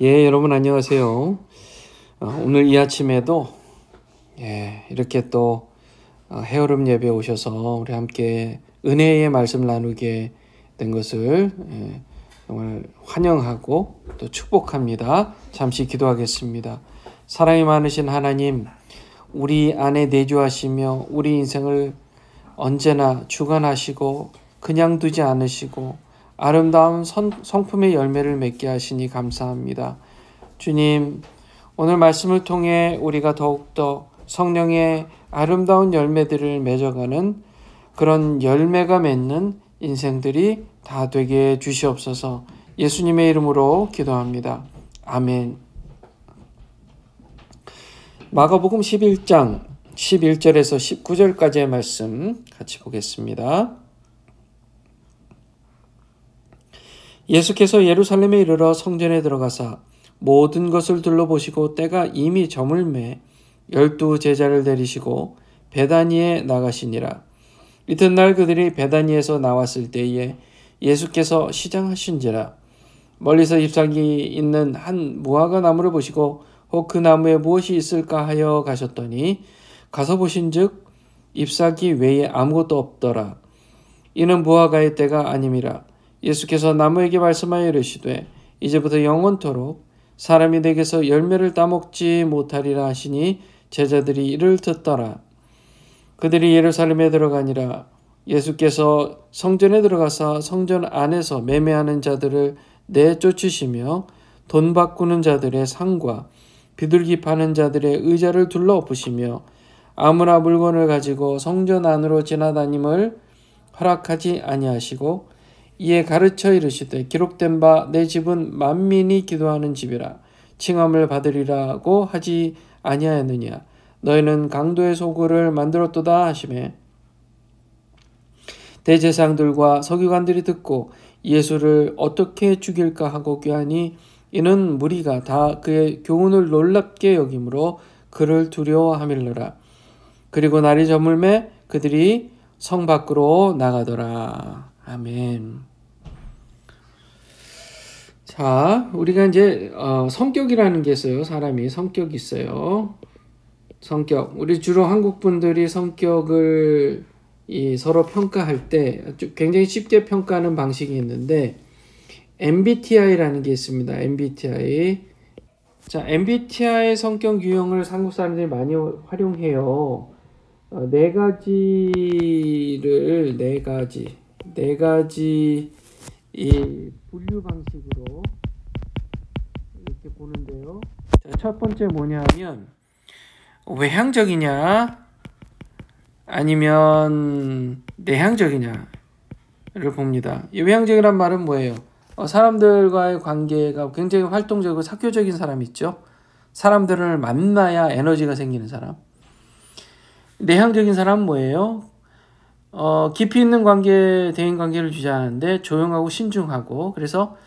예, 여러분 안녕하세요. 오늘 이 아침에도 이렇게 또 헤어름 예배 오셔서 우리 함께 은혜의 말씀 나누게 된 것을 정말 환영하고 또 축복합니다. 잠시 기도하겠습니다. 사랑이 많으신 하나님, 우리 안에 내주하시며 우리 인생을 언제나 주관하시고 그냥 두지 않으시고 아름다운 성품의 열매를 맺게 하시니 감사합니다. 주님, 오늘 말씀을 통해 우리가 더욱더 성령의 아름다운 열매들을 맺어가는 그런 열매가 맺는 인생들이 다 되게 주시옵소서. 예수님의 이름으로 기도합니다. 아멘. 마가복음 11장 11절에서 19절까지의 말씀 같이 보겠습니다. 예수께서 예루살렘에 이르러 성전에 들어가사 모든 것을 둘러보시고 때가 이미 저물매 12 제자를 데리시고 베다니에 나가시니라. 이튿날 그들이 베다니에서 나왔을 때에 예수께서 시장하신지라. 멀리서 잎사귀 있는 한 무화과 나무를 보시고 혹 그 나무에 무엇이 있을까 하여 가셨더니 가서 보신즉 잎사귀 외에 아무것도 없더라. 이는 무화과의 때가 아님이라. 예수께서 나무에게 말씀하여 이르시되 이제부터 영원토록 사람이 내게서 열매를 따먹지 못하리라 하시니 제자들이 이를 듣더라. 그들이 예루살렘에 들어가니라. 예수께서 성전에 들어가사 성전 안에서 매매하는 자들을 내쫓으시며 돈 바꾸는 자들의 상과 비둘기 파는 자들의 의자를 둘러 엎으시며 아무나 물건을 가지고 성전 안으로 지나다님을 허락하지 아니하시고 이에 가르쳐 이르시되 기록된 바 내 집은 만민이 기도하는 집이라 칭함을 받으리라고 하지 아니하였느냐. 너희는 강도의 소굴을 만들었도다 하시매 대제사장들과 서기관들이 듣고 예수를 어떻게 죽일까 하고 꾀하니 이는 무리가 다 그의 교훈을 놀랍게 여김으로 그를 두려워하밀러라. 그리고 날이 저물매 그들이 성 밖으로 나가더라. 아멘. 자, 우리가 이제 성격이라는 게 있어요. 사람이 성격이 있어요. 성격. 우리 주로 한국 분들이 성격을 서로 평가할 때 굉장히 쉽게 평가하는 방식이 있는데 MBTI라는 게 있습니다. MBTI. 자, MBTI 성격 유형을 한국 사람들이 많이 활용해요. 네 가지 이 분류 방식으로 이렇게 보는데요. 자, 첫 번째 뭐냐면 외향적이냐 아니면 내향적이냐를 봅니다. 이 외향적이란 말은 뭐예요? 사람들과의 관계가 굉장히 활동적이고 사교적인 사람 있죠. 사람들을 만나야 에너지가 생기는 사람. 내향적인 사람은 뭐예요? 깊이 있는 관계, 대인 관계를 유지하는데 조용하고 신중하고 그래서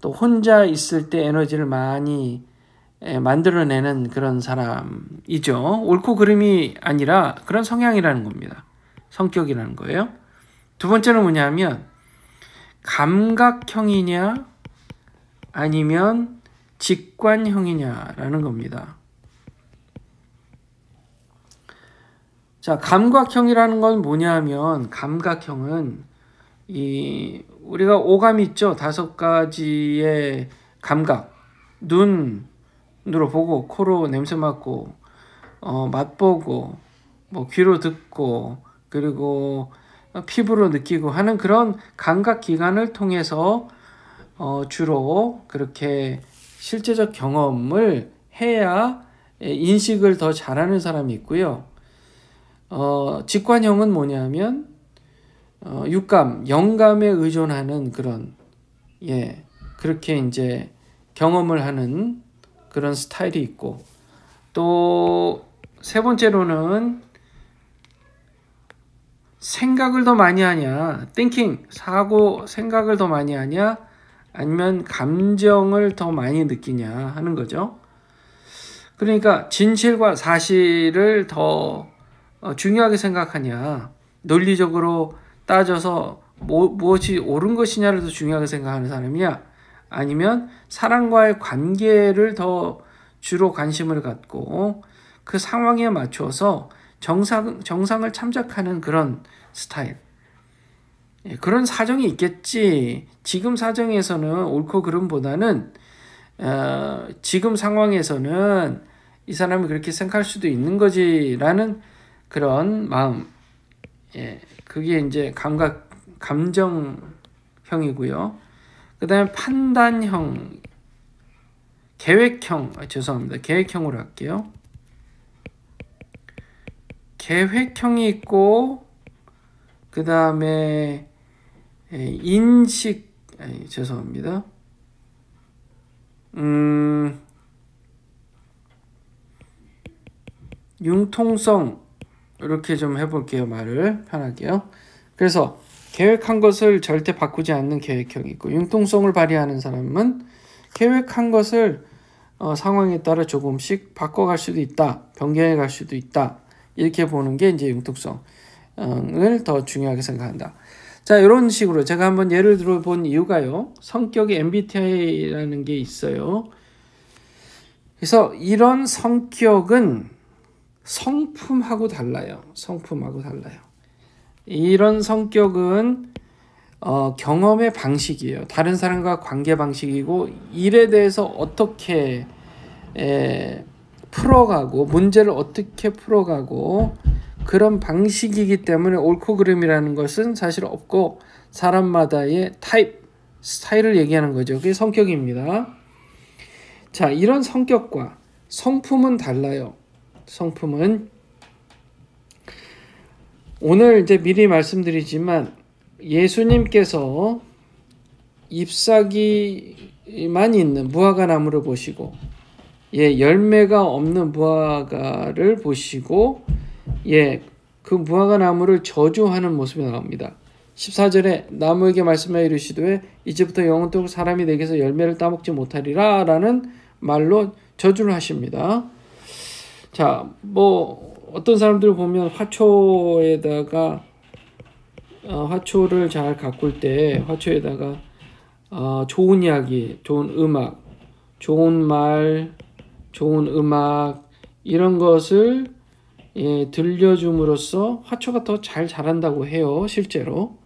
또 혼자 있을 때 에너지를 많이 만들어내는 그런 사람이죠. 옳고 그름이 아니라 그런 성향이라는 겁니다. 성격이라는 거예요. 두 번째는 뭐냐면 감각형이냐 아니면 직관형이냐라는 겁니다. 자, 감각형이라는 건 뭐냐면 감각형은 우리가 오감이 있죠. 5가지의 감각. 눈으로 보고 코로 냄새 맡고 맛보고 뭐 귀로 듣고 그리고 피부로 느끼고 하는 그런 감각 기관을 통해서 주로 그렇게 실제적 경험을 해야 인식을 더 잘하는 사람이 있고요. 직관형은 뭐냐면 육감, 영감에 의존하는 그런 그렇게 이제 경험을 하는 그런 스타일이 있고 또 세 번째로는 생각을 더 많이 하냐, thinking, 생각을 더 많이 하냐 아니면 감정을 더 많이 느끼냐 하는 거죠. 그러니까 진실과 사실을 더 중요하게 생각하냐, 논리적으로 따져서 무엇이 옳은 것이냐를 더 중요하게 생각하는 사람이냐 아니면 사람과의 관계를 더 주로 관심을 갖고 그 상황에 맞춰서 정상을 참작하는 그런 스타일. 그런 사정이 있겠지. 지금 사정에서는 옳고 그름보다는 지금 상황에서는 이 사람이 그렇게 생각할 수도 있는 거지라는 그런 마음. 그게 이제 감정형이고요. 그 다음에 판단형, 죄송합니다. 계획형으로 할게요. 계획형이 있고, 그 다음에 죄송합니다. 융통성, 이렇게 좀 해볼게요. 말을 편하게요. 그래서 계획한 것을 절대 바꾸지 않는 계획형이 있고, 융통성을 발휘하는 사람은 계획한 것을 상황에 따라 조금씩 바꿔갈 수도 있다, 변경해 갈 수도 있다, 이렇게 보는 게 이제 융통성을 더 중요하게 생각한다. 자, 이런 식으로 제가 한번 예를 들어 본 이유가요, 성격의 MBTI라는 게 있어요. 그래서 이런 성격은 성품하고 달라요. 이런 성격은 경험의 방식이에요. 다른 사람과 관계 방식이고, 일에 대해서 어떻게 풀어가고, 문제를 어떻게 풀어가고, 그런 방식이기 때문에 옳고 그름이라는 것은 사실 없고, 사람마다의 스타일을 얘기하는 거죠. 그게 성격입니다. 자, 이런 성격과 성품은 달라요. 성품은 오늘 이제 미리 말씀드리지만, 예수님께서 잎사귀만 있는 무화과 나무를 보시고, 열매가 없는 무화과를 보시고, 그 무화과 나무를 저주하는 모습이 나옵니다. 14절에 나무에게 말씀하여 이르시되 이제부터 영원토록 사람이 내게서 열매를 따먹지 못하리라 라는 말로 저주를 하십니다. 자, 어떤 사람들 보면 화초에다가 화초를 잘 가꿀 때 화초에다가 좋은 이야기, 좋은 음악, 좋은 말, 좋은 음악 이런 것을 들려줌으로써 화초가 더 잘 자란다고 해요. 실제로.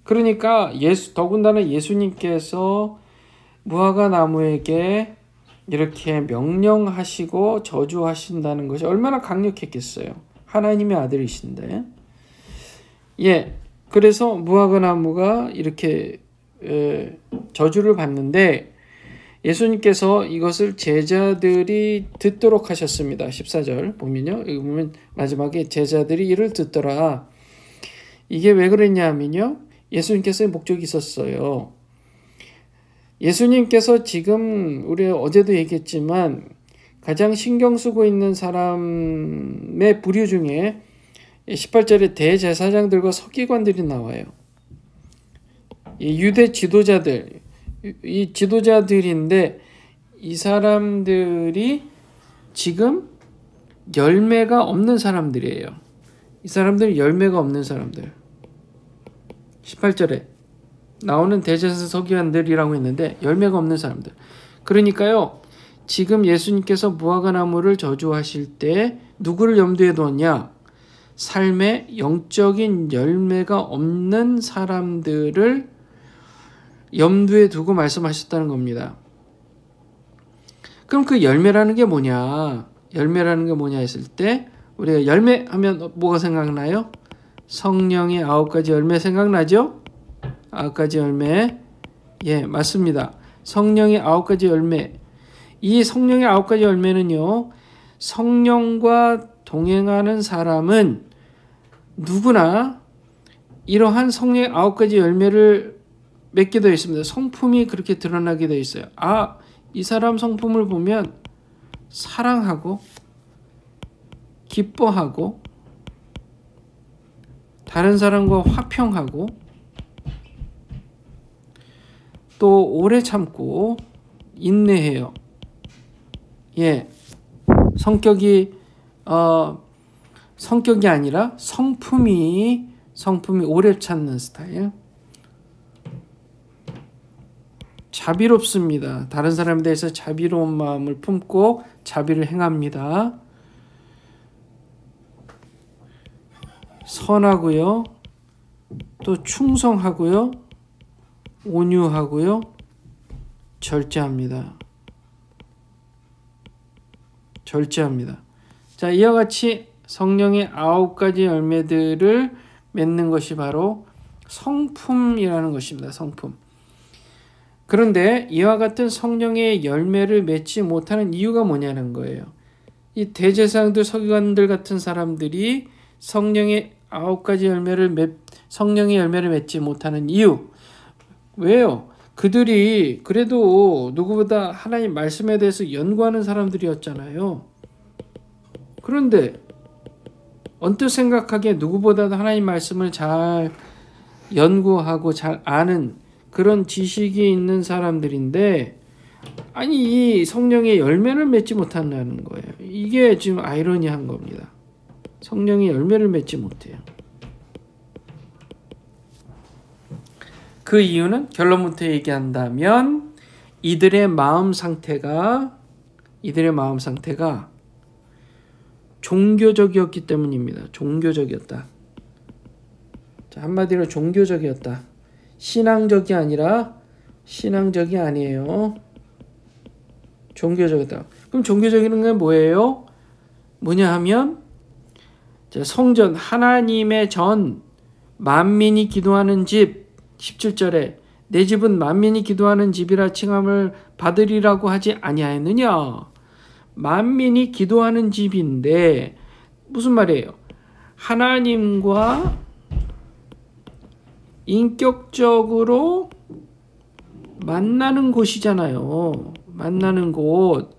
그러니까 더군다나 예수님께서 무화과 나무에게 이렇게 명령하시고 저주하신다는 것이 얼마나 강력했겠어요. 하나님의 아들이신데. 그래서 무화과 나무가 이렇게 저주를 받는데, 예수님께서 이것을 제자들이 듣도록 하셨습니다. 14절 보면요. 여기 보면 마지막에 제자들이 이를 듣더라. 이게 왜 그랬냐 하면요, 예수님께서의 목적이 있었어요. 예수님께서 지금 우리 어제도 얘기했지만 가장 신경 쓰고 있는 사람의 부류 중에 18절에 대제사장들과 서기관들이 나와요. 유대 지도자들, 이 지도자들인데 이 사람들이 지금 열매가 없는 사람들이에요. 이 사람들이 열매가 없는 사람들. 18절에 나오는 대제사장 서기관들이라고 했는데 열매가 없는 사람들. 그러니까요, 지금 예수님께서 무화과 나무를 저주하실 때 누구를 염두에 두었냐? 삶에 영적인 열매가 없는 사람들을 염두에 두고 말씀하셨다는 겁니다. 그럼 그 열매라는 게 뭐냐? 열매라는 게 뭐냐 했을 때 우리가 열매 하면 뭐가 생각나요? 성령의 9가지 열매 생각나죠? 9가지 열매. 맞습니다. 성령의 9가지 열매. 이 성령의 9가지 열매는요, 성령과 동행하는 사람은 누구나 이러한 성령의 9가지 열매를 맺게 되어 있습니다. 성품이 그렇게 드러나게 되어 있어요. 이 사람 성품을 보면 사랑하고 기뻐하고 다른 사람과 화평하고 또 오래 참고 인내해요. 성격이 아니라 성품이 오래 참는 스타일. 자비롭습니다. 다른 사람에 대해서 자비로운 마음을 품고 자비를 행합니다. 선하고요. 또 충성하고요. 온유하고요. 절제합니다. 절제합니다. 자, 이와 같이 성령의 9가지 열매들을 맺는 것이 바로 성품이라는 것입니다. 성품. 그런데 이와 같은 성령의 열매를 맺지 못하는 이유가 뭐냐는 거예요. 이 대제사장들, 서기관들 같은 사람들이 성령의 9가지 성령의 열매를 맺지 못하는 이유. 왜요? 그들이 그래도 누구보다 하나님 말씀에 대해서 연구하는 사람들이었잖아요. 그런데 언뜻 생각하기에 누구보다도 하나님 말씀을 잘 연구하고 잘 아는 그런 지식이 있는 사람들인데, 아니 이 성령의 열매를 맺지 못한다는 거예요. 이게 지금 아이러니한 겁니다. 성령의 열매를 맺지 못해요. 그 이유는 결론부터 얘기한다면 이들의 마음 상태가 종교적이었기 때문입니다. 종교적이었다. 자, 한마디로 종교적이었다. 신앙적이 아니에요. 종교적이었다. 그럼 종교적인 건 뭐예요? 뭐냐 하면 성전, 하나님의 전, 만민이 기도하는 집, 17절에 내 집은 만민이 기도하는 집이라 칭함을 받으리라고 하지 아니하였느냐. 만민이 기도하는 집인데 무슨 말이에요? 하나님과 인격적으로 만나는 곳이잖아요. 만나는 곳.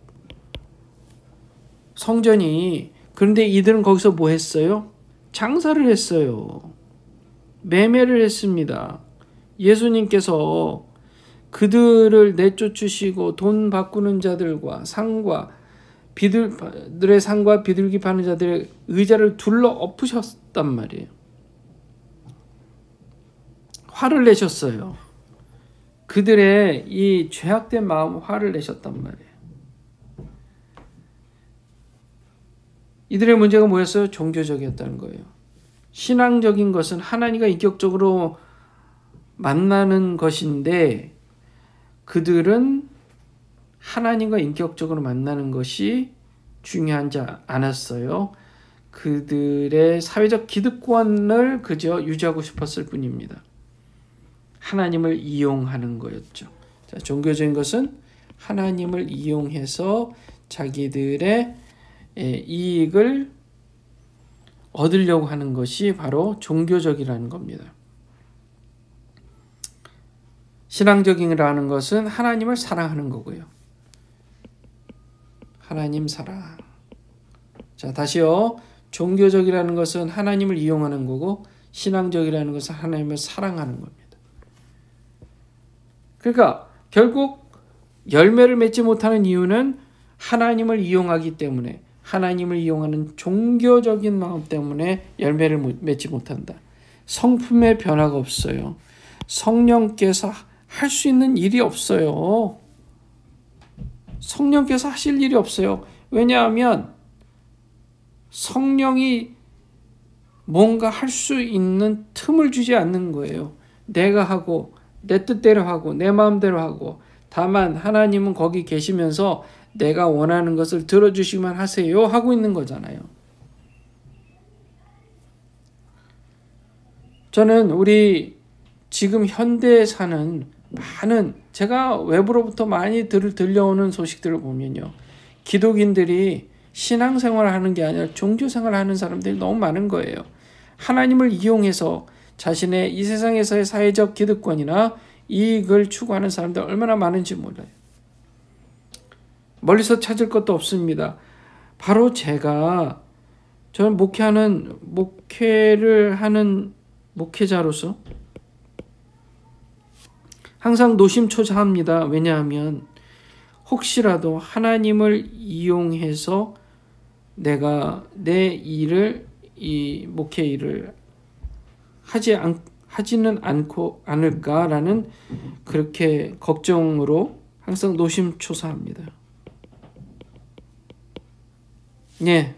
성전이. 그런데 이들은 거기서 뭐 했어요? 장사를 했어요. 매매를 했습니다. 예수님께서 그들을 내쫓으시고 돈 바꾸는 자들과 상과 비둘들의 상과 비둘기 파는 자들의 의자를 둘러 엎으셨단 말이에요. 화를 내셨어요. 그들의 이 죄악된 마음 화를 내셨단 말이에요. 이들의 문제가 뭐였어요? 종교적이었다는 거예요. 신앙적인 것은 하나님과 인격적으로 만나는 것인데 그들은 하나님과 인격적으로 만나는 것이 중요하지 않았어요. 그들의 사회적 기득권을 그저 유지하고 싶었을 뿐입니다. 하나님을 이용하는 거였죠. 자, 종교적인 것은 하나님을 이용해서 자기들의 이익을 얻으려고 하는 것이 바로 종교적이라는 겁니다. 신앙적이라는 것은 하나님을 사랑하는 거고요. 하나님 사랑. 자, 다시요. 종교적이라는 것은 하나님을 이용하는 거고 신앙적이라는 것은 하나님을 사랑하는 겁니다. 그러니까 결국 열매를 맺지 못하는 이유는 하나님을 이용하기 때문에, 하나님을 이용하는 종교적인 마음 때문에 열매를 맺지 못한다. 성품의 변화가 없어요. 성령께서 할 수 있는 일이 없어요. 성령께서 하실 일이 없어요. 왜냐하면 성령이 뭔가 할 수 있는 틈을 주지 않는 거예요. 내가 하고 내 뜻대로 하고 내 마음대로 하고, 다만 하나님은 거기 계시면서 내가 원하는 것을 들어주시면 하세요 하고 있는 거잖아요. 저는 우리 지금 현대에 사는 많은, 제가 외부로부터 많이 들려오는 소식들을 보면요, 기독인들이 신앙생활을 하는 게 아니라 종교생활을 하는 사람들이 너무 많은 거예요. 하나님을 이용해서 자신의 이 세상에서의 사회적 기득권이나 이익을 추구하는 사람들 얼마나 많은지 몰라요. 멀리서 찾을 것도 없습니다. 바로 저는 목회를 하는 목회자로서 항상 노심초사합니다. 왜냐하면 혹시라도 하나님을 이용해서 내가 내 일을, 이 목회 일을 하지는 않을까라는 그렇게 걱정으로 항상 노심초사합니다. 예,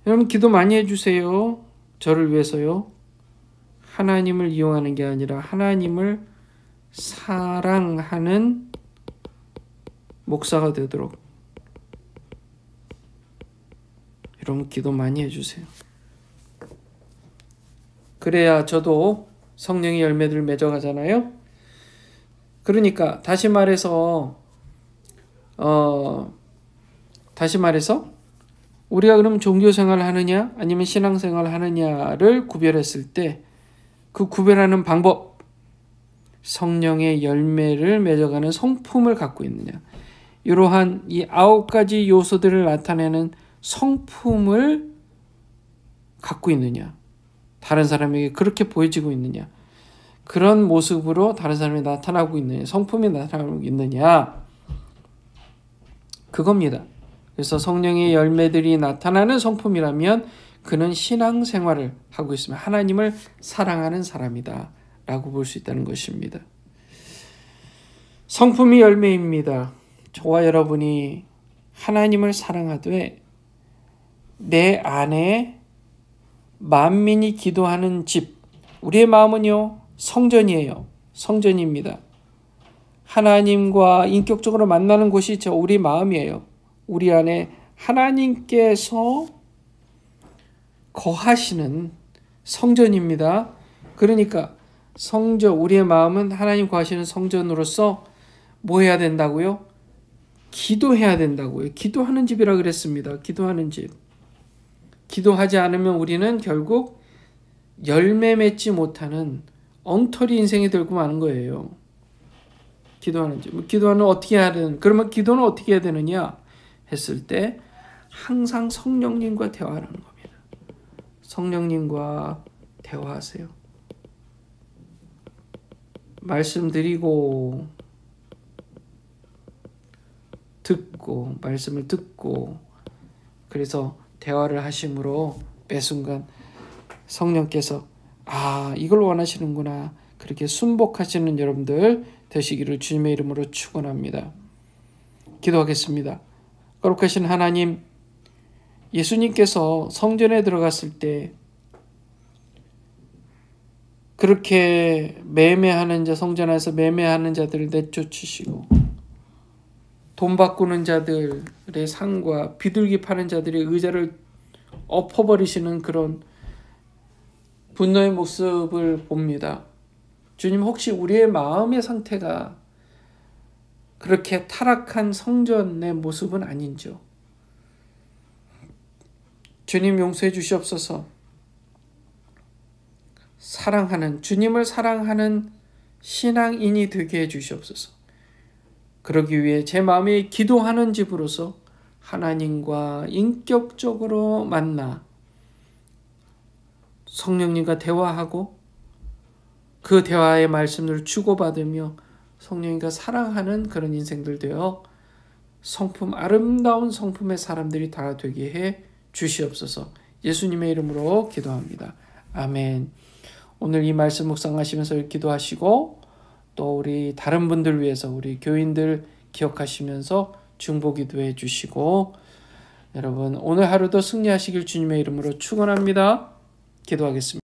여러분 기도 많이 해주세요. 저를 위해서요. 하나님을 이용하는 게 아니라 하나님을 사랑하는 목사가 되도록 여러분 기도 많이 해주세요. 그래야 저도 성령의 열매들을 맺어가잖아요. 그러니까 다시 말해서 우리가 그럼 종교생활을 하느냐 아니면 신앙생활을 하느냐를 구별했을 때 그 구별하는 방법, 성령의 열매를 맺어가는 성품을 갖고 있느냐, 이러한 이 9가지 요소들을 나타내는 성품을 갖고 있느냐, 다른 사람에게 그렇게 보여지고 있느냐, 그런 모습으로 다른 사람이 나타나고 있느냐, 성품이 나타나고 있느냐, 그겁니다. 그래서 성령의 열매들이 나타나는 성품이라면 그는 신앙생활을 하고 있으면 하나님을 사랑하는 사람이다 라고 볼 수 있다는 것입니다. 성품이 열매입니다. 저와 여러분이 하나님을 사랑하되 내 안에 만민이 기도하는 집, 우리의 마음은요 성전이에요. 성전입니다. 하나님과 인격적으로 만나는 곳이 우리 마음이에요. 우리 안에 하나님께서 거하시는 성전입니다. 그러니까 성전, 우리의 마음은 하나님 거하시는 성전으로서 뭐 해야 된다고요? 기도해야 된다고요. 기도하는 집이라 그랬습니다. 기도하는 집. 기도하지 않으면 우리는 결국 열매 맺지 못하는 엉터리 인생이 되고 마는 거예요. 기도하는 집. 기도는 어떻게 해야 되는? 그러면 기도는 어떻게 해야 되느냐 했을 때 항상 성령님과 대화하는 겁니다. 성령님과 대화하세요. 말씀드리고 듣고 말씀을 듣고, 그래서 대화를 하심으로 매 순간 성령께서 이걸 원하시는구나, 그렇게 순복하시는 여러분들 되시기를 주님의 이름으로 축원합니다. 기도하겠습니다. 거룩하신 하나님, 예수님께서 성전에 들어갔을 때 그렇게 매매하는 자, 성전 안에서 매매하는 자들을 내쫓으시고 돈 바꾸는 자들의 상과 비둘기 파는 자들의 의자를 엎어버리시는 그런 분노의 모습을 봅니다. 주님, 혹시 우리의 마음의 상태가 그렇게 타락한 성전의 모습은 아닌지요? 주님 용서해 주시옵소서. 주님을 사랑하는 신앙인이 되게 해 주시옵소서. 그러기 위해 제 마음에 기도하는 집으로서 하나님과 인격적으로 만나 성령님과 대화하고 그 대화의 말씀을 주고받으며 성령님과 사랑하는 그런 인생들 되어 아름다운 성품의 사람들이 다 되게 해 주시옵소서. 예수님의 이름으로 기도합니다. 아멘. 오늘 이 말씀 묵상하시면서 기도하시고 또 우리 다른 분들 위해서 우리 교인들 기억하시면서 중보기도 해주시고, 여러분 오늘 하루도 승리하시길 주님의 이름으로 축원합니다. 기도하겠습니다.